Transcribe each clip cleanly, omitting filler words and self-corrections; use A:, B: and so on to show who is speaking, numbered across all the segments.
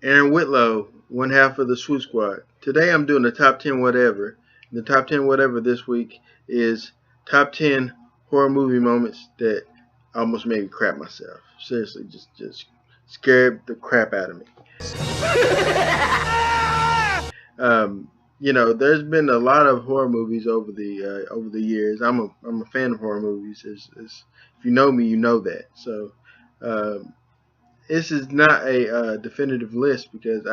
A: Aaron Whitlow, one half of the Swoop Squad. Today I'm doing the top 10 whatever. The top 10 whatever this week is top 10 horror movie moments that almost made me crap myself. Seriously, just scared the crap out of me. There's been a lot of horror movies over the years. I'm a fan of horror movies. If you know me, you know that. So um, this is not a definitive list because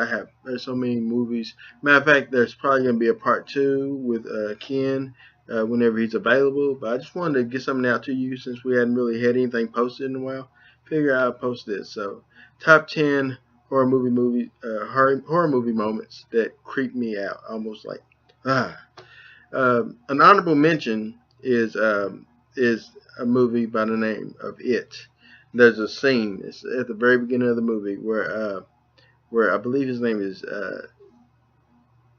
A: there's so many movies. Matter of fact, there's probably gonna be a part two with Ken whenever he's available. But I just wanted to get something out to you since we hadn't really had anything posted in a while. Figure I'd post this. So top 10 horror movie moments that creep me out, almost like ah. An honorable mention is a movie by the name of It. There's a scene. It's at the very beginning of the movie where I believe his name is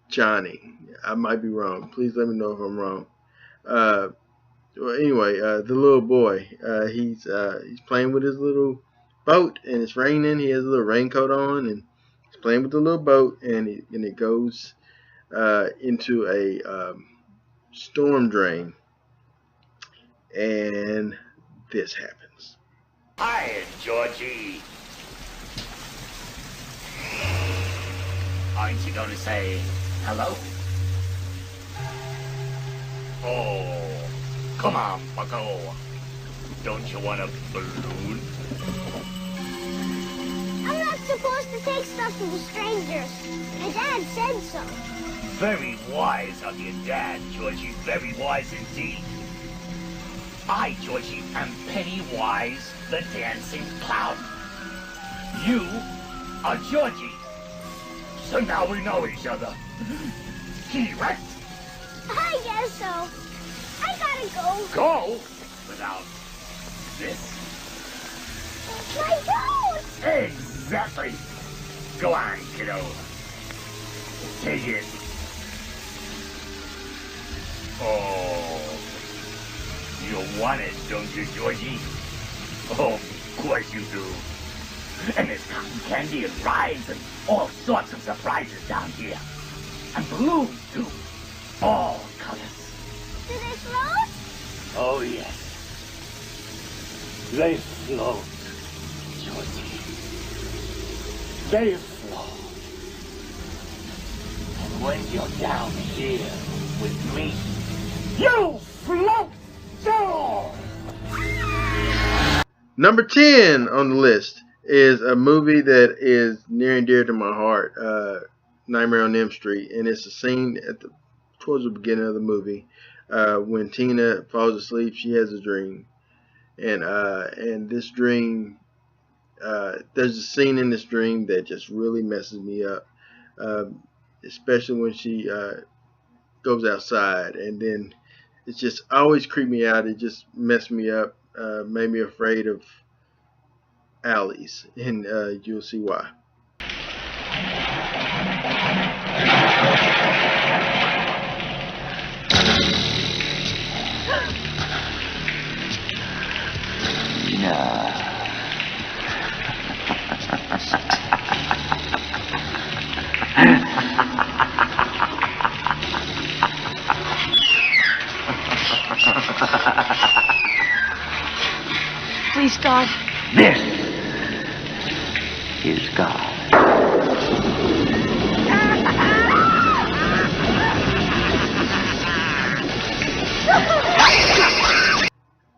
A: Johnny. I might be wrong. Please let me know if I'm wrong. Uh, anyway, the little boy, he's playing with his little boat, and it's raining. He has a little raincoat on, and he's playing with the little boat, and it goes into a storm drain, and this happens.
B: Hi, Georgie. Aren't you going to say hello? Oh, come on, bucko. Don't you want a balloon?
C: I'm not supposed to take stuff to the strangers. My dad said so.
B: Very wise of your dad, Georgie. Very wise indeed. I, Georgie, am Pennywise, the dancing clown. You are Georgie. So now we know each other. Correct?
C: I guess so. I gotta go.
B: Go without this?
C: My coat!
B: Exactly. Go on, kiddo. Take it. Oh. You want it, don't you, Georgie? Oh, of course you do. And there's cotton candy and rides and all sorts of surprises down here. And balloons, too. All colors.
C: Do they float?
B: Oh, yes. They float, Georgie. They float. And when you're down here with me, you float too!
A: Number 10 on the list is a movie that is near and dear to my heart, Nightmare on Elm Street, and it's a scene towards the beginning of the movie when Tina falls asleep. She has a dream, and this dream, there's a scene in this dream that just really messes me up, especially when she goes outside, and then it's just always creeped me out. It just messed me up, made me afraid of alleys, and you'll see why.
D: Please, God.
B: This is God.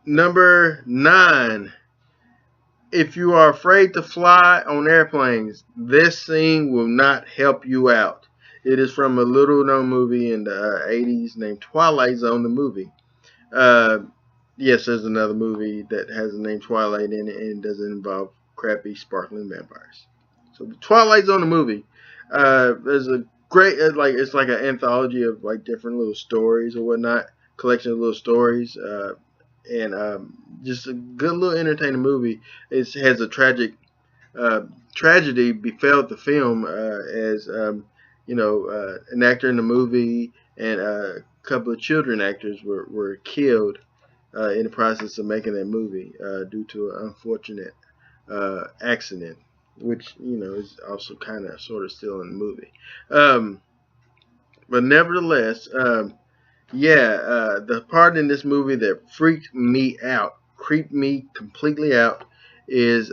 A: Number 9. If you are afraid to fly on airplanes, this scene will not help you out. It is from a little known movie in the 80s named Twilight Zone, the movie. Yes, there's another movie that has the name Twilight in it and doesn't involve crappy sparkling vampires. So Twilight Zone, the movie. There's a great, it's like an anthology of like different little stories or whatnot, collection of little stories. And just a good little entertaining movie. It has a tragedy befell the film as an actor in the movie and a couple of children actors were killed in the process of making that movie due to an unfortunate accident which is also kind of sort of still in the movie. But nevertheless, the part in this movie that freaked me out, creeped me completely out, is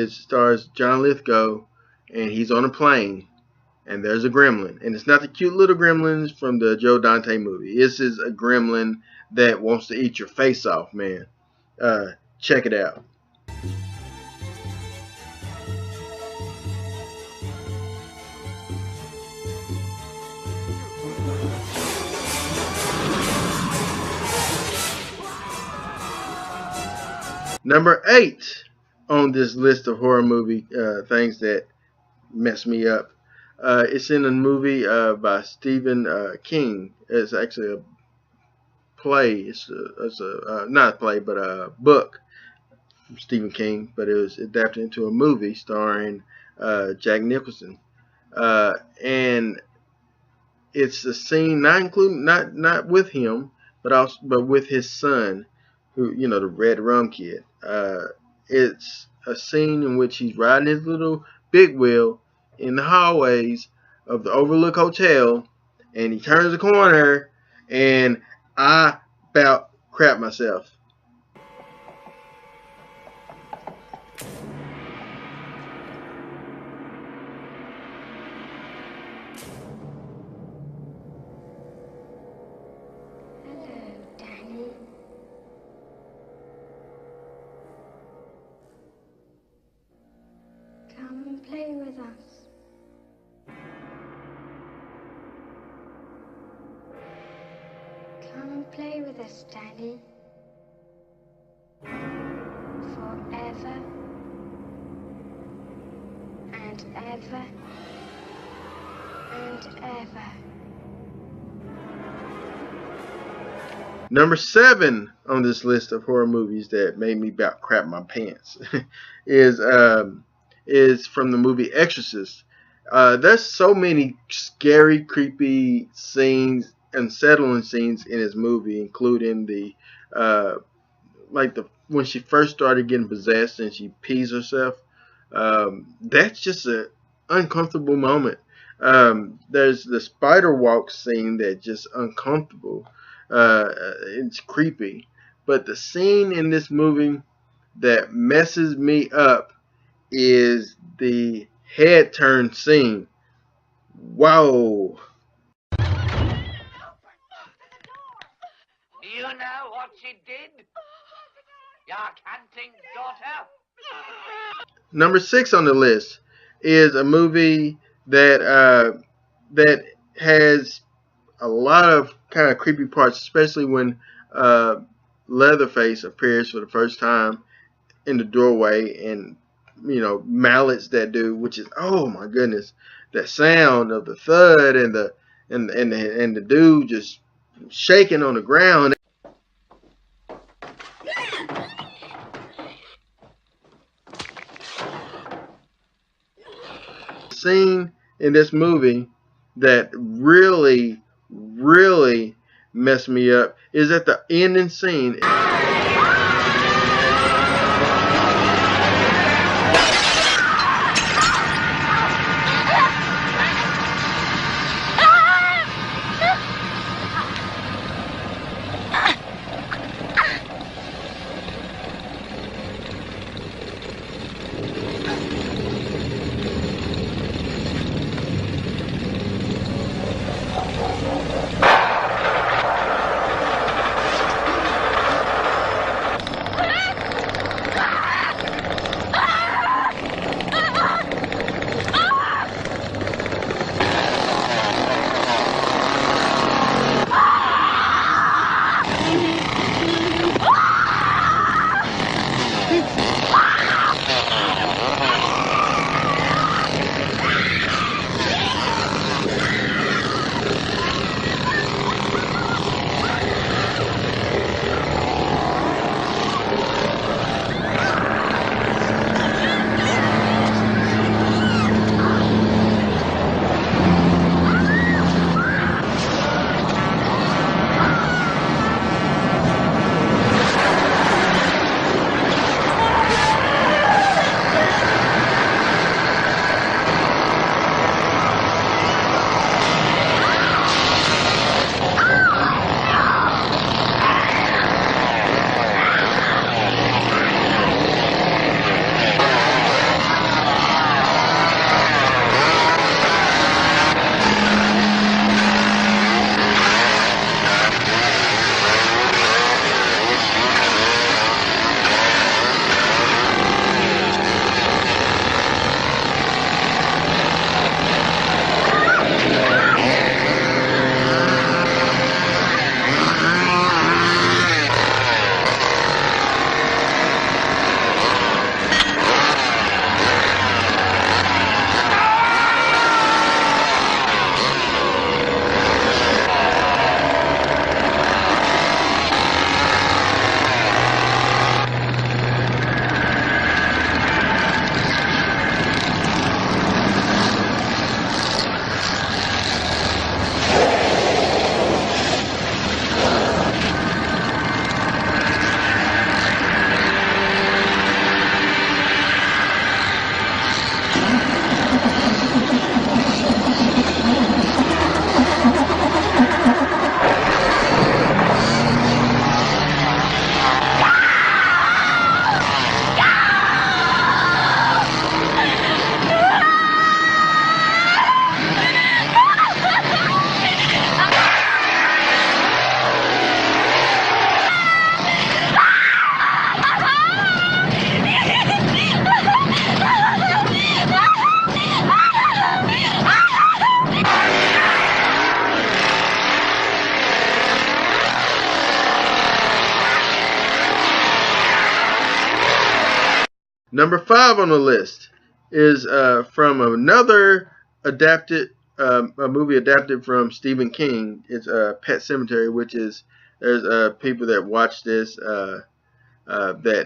A: stars John Lithgow, and he's on a plane, and there's a gremlin, and it's not the cute little gremlins from the Joe Dante movie. This is a gremlin that wants to eat your face off, man. Check it out. Number 8 on this list of horror movie things that mess me up. It's in a movie by Stephen King. It's actually a play. It's not a play, but a book from Stephen King. But it was adapted into a movie starring Jack Nicholson, and it's a scene not with him, but with his son, who the Red Rum Kid. It's a scene in which he's riding his little big wheel in the hallways of the Overlook Hotel, and he turns the corner, and I about crap myself.
C: Come and play with us. Come and play with us, Danny. Forever and ever and ever.
A: Number 7 on this list of horror movies that made me about crap my pants is from the movie Exorcist. There's so many scary, creepy scenes, unsettling scenes in this movie, including the when she first started getting possessed and she pees herself. That's just an uncomfortable moment. There's the spider walk scene that's just uncomfortable. It's creepy. But the scene in this movie that messes me up is the head turn scene. Whoa.
B: You know what she did? Your canting daughter?
A: Number 6 on the list is a movie that has a lot of kind of creepy parts, especially when Leatherface appears for the first time in the doorway, and mallets that do, which is, oh my goodness, that sound of the thud and the dude just shaking on the ground. Scene in this movie that really messed me up is at the ending scene. Number 5 on the list is from another adapted a movie adapted from Stephen King. It's Pet Sematary, which is there's people that watch this that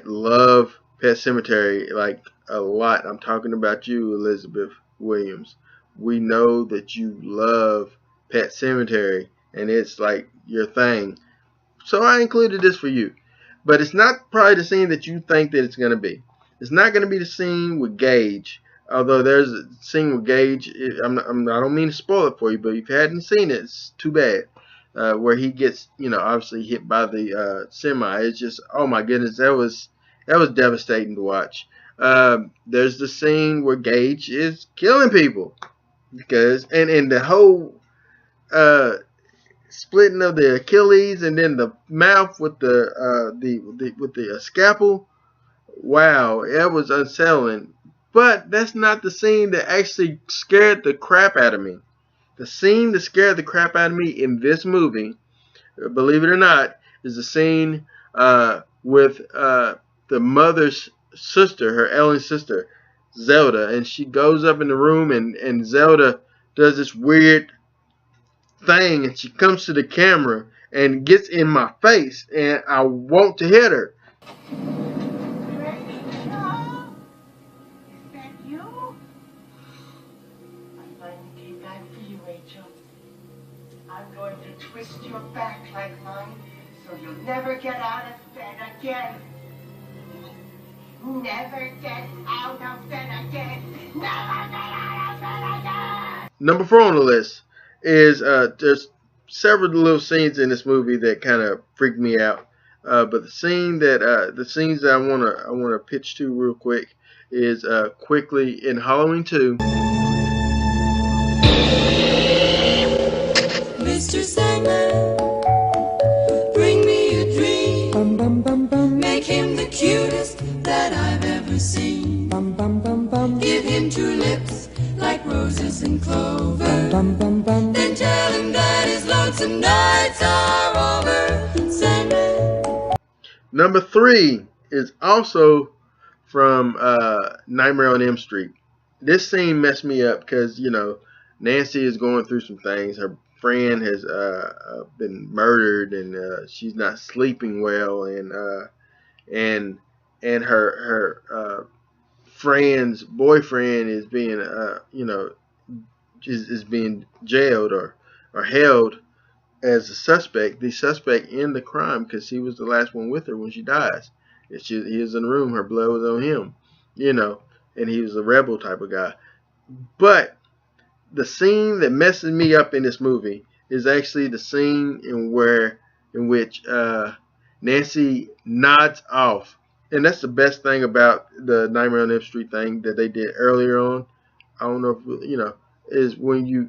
A: love Pet Sematary like a lot. I'm talking about you, Elizabeth Williams. We know that you love Pet Sematary, and it's like your thing. So I included this for you. But it's not probably the scene that you think that it's going to be. It's not going to be the scene with Gage. Although there's a scene with Gage, I don't mean to spoil it for you, but if you hadn't seen it, it's too bad. Where he gets, obviously hit by the semi. It's just, oh my goodness, that was devastating to watch. There's the scene where Gage is killing people and the whole splitting of the Achilles and then the mouth with the scalpel. Wow, that was unsettling. But that's not the scene that actually scared the crap out of me. The scene that scared the crap out of me in this movie, believe it or not, is the scene with the mother's sister, her ailing sister, Zelda, and she goes up in the room and Zelda does this weird thing and she comes to the camera and gets in my face and I want to hit her.
D: I'm going to twist your back like mine so you'll never get out of bed again. Never get out of bed again. Never get out of bed again.
A: Number 4 on the list is there's several little scenes in this movie that kind of freaked me out. But the scenes that I wanna pitch to real quick is quickly in Halloween 2.
E: Mr. Sandman, bring me a dream. Bum, bum, bum, bum. Make him the cutest that I've ever seen. Bum, bum, bum, bum. Give him 2 lips like roses and clover. Bum, bum, bum. Then tell him that his lonesome nights are over. Sandman.
A: Number 3 is also from Nightmare on Elm Street. This scene messed me up because Nancy is going through some things. Her friend has been murdered and she's not sleeping well, and her friend's boyfriend is being is being jailed or held as a suspect, the suspect in the crime, because he was the last one with her when she dies. He was in the room, her blood was on him, and he was a rebel type of guy. But the scene that messes me up in this movie is actually the scene in which Nancy nods off, and that's the best thing about the Nightmare on Elm Street thing that they did earlier on. I don't know if is when you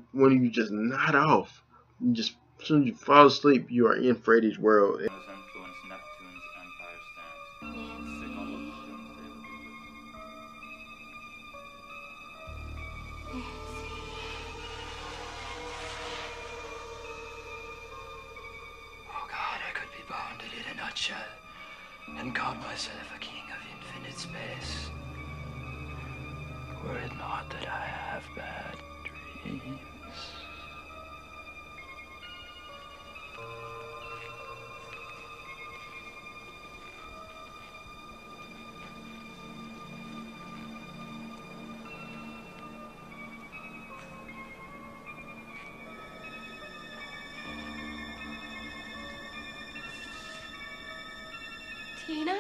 A: just nod off. You just as soon as you fall asleep, you are in Freddy's world.
E: Bounded in a nutshell and called myself a king of infinite space. Were it not that I have bad dreams.
F: Tina?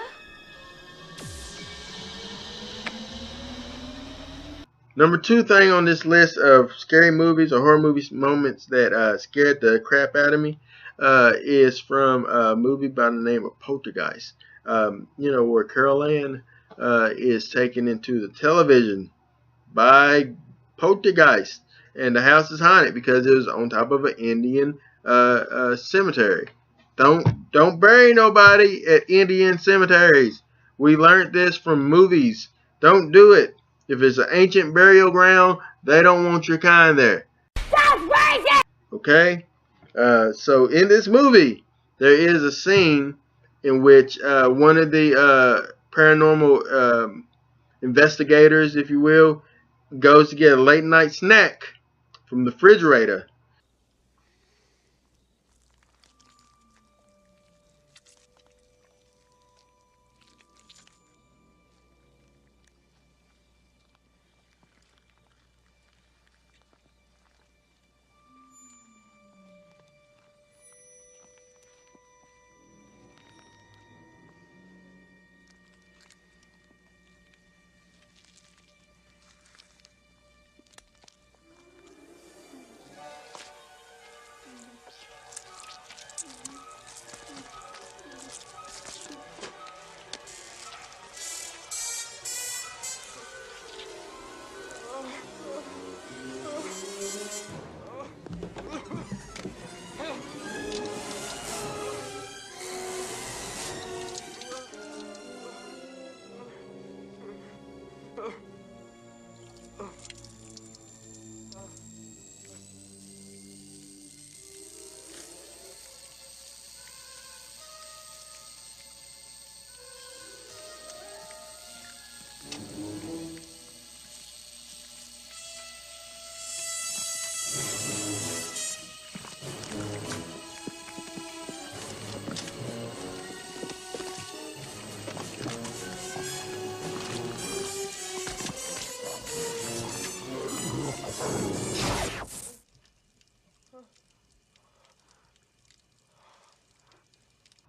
A: Number 2 thing on this list of scary movies or horror movies moments that scared the crap out of me is from a movie by the name of Poltergeist. Where Carol Ann is taken into the television by Poltergeist, and the house is haunted because it was on top of an Indian cemetery. Don't bury nobody at Indian cemeteries. We learned this from movies. Don't do it. If it's an ancient burial ground, they don't want your kind there.
C: That's crazy!
A: Okay? So in this movie, there is a scene in which one of the paranormal investigators, if you will, goes to get a late night snack from the refrigerator.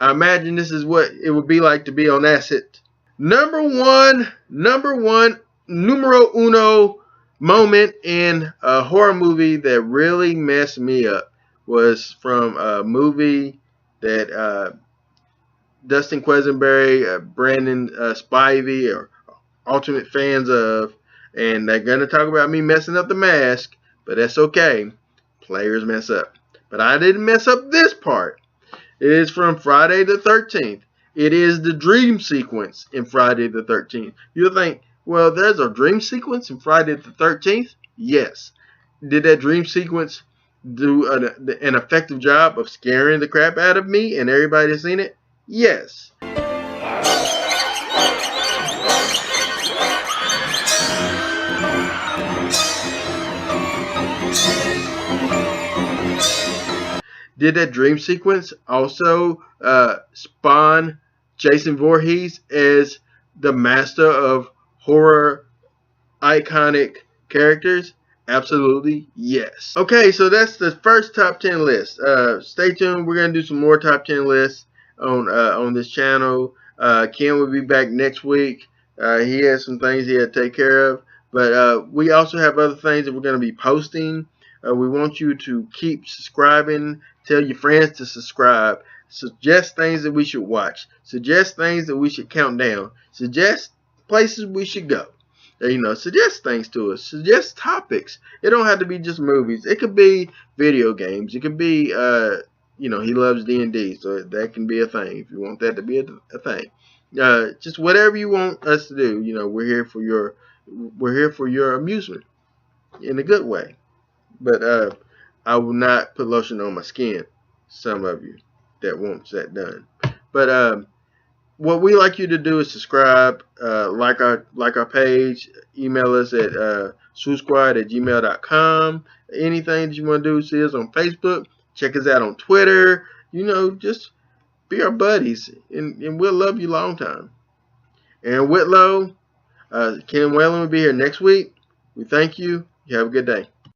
A: I imagine this is what it would be like to be on acid. Number one, numero uno moment in a horror movie that really messed me up was from a movie that Dustin Quisenberry, Brandon Spivey are ultimate fans of, and they're going to talk about me messing up the mask, but that's okay. Players mess up. But I didn't mess up this part. It is from Friday the 13th. It is the dream sequence in Friday the 13th. You'll think, well, there's a dream sequence in Friday the 13th? Yes. Did that dream sequence do an effective job of scaring the crap out of me and everybody that's seen it? Yes. Did that dream sequence also spawn Jason Voorhees as the master of horror iconic characters? Absolutely, yes. Okay, so that's the first top 10 list. Stay tuned. We're going to do some more top 10 lists on this channel. Ken will be back next week. He has some things he had to take care of. But we also have other things that we're going to be posting. We want you to keep subscribing. Tell your friends to subscribe. Suggest things that we should watch. Suggest things that we should count down. Suggest places we should go. Suggest things to us. Suggest topics. It don't have to be just movies. It could be video games. It could be, he loves D&D, so that can be a thing if you want that to be a thing. Just whatever you want us to do. We're here for your amusement in a good way. But I will not put lotion on my skin. Some of you that wants that done. But what we like you to do is subscribe, like our page, email us at swoosquad@gmail.com. Anything that you want to do, see us on Facebook, check us out on Twitter. Just be our buddies, and we'll love you long time. And Whitlow, Ken Whalen will be here next week. We thank you. You have a good day.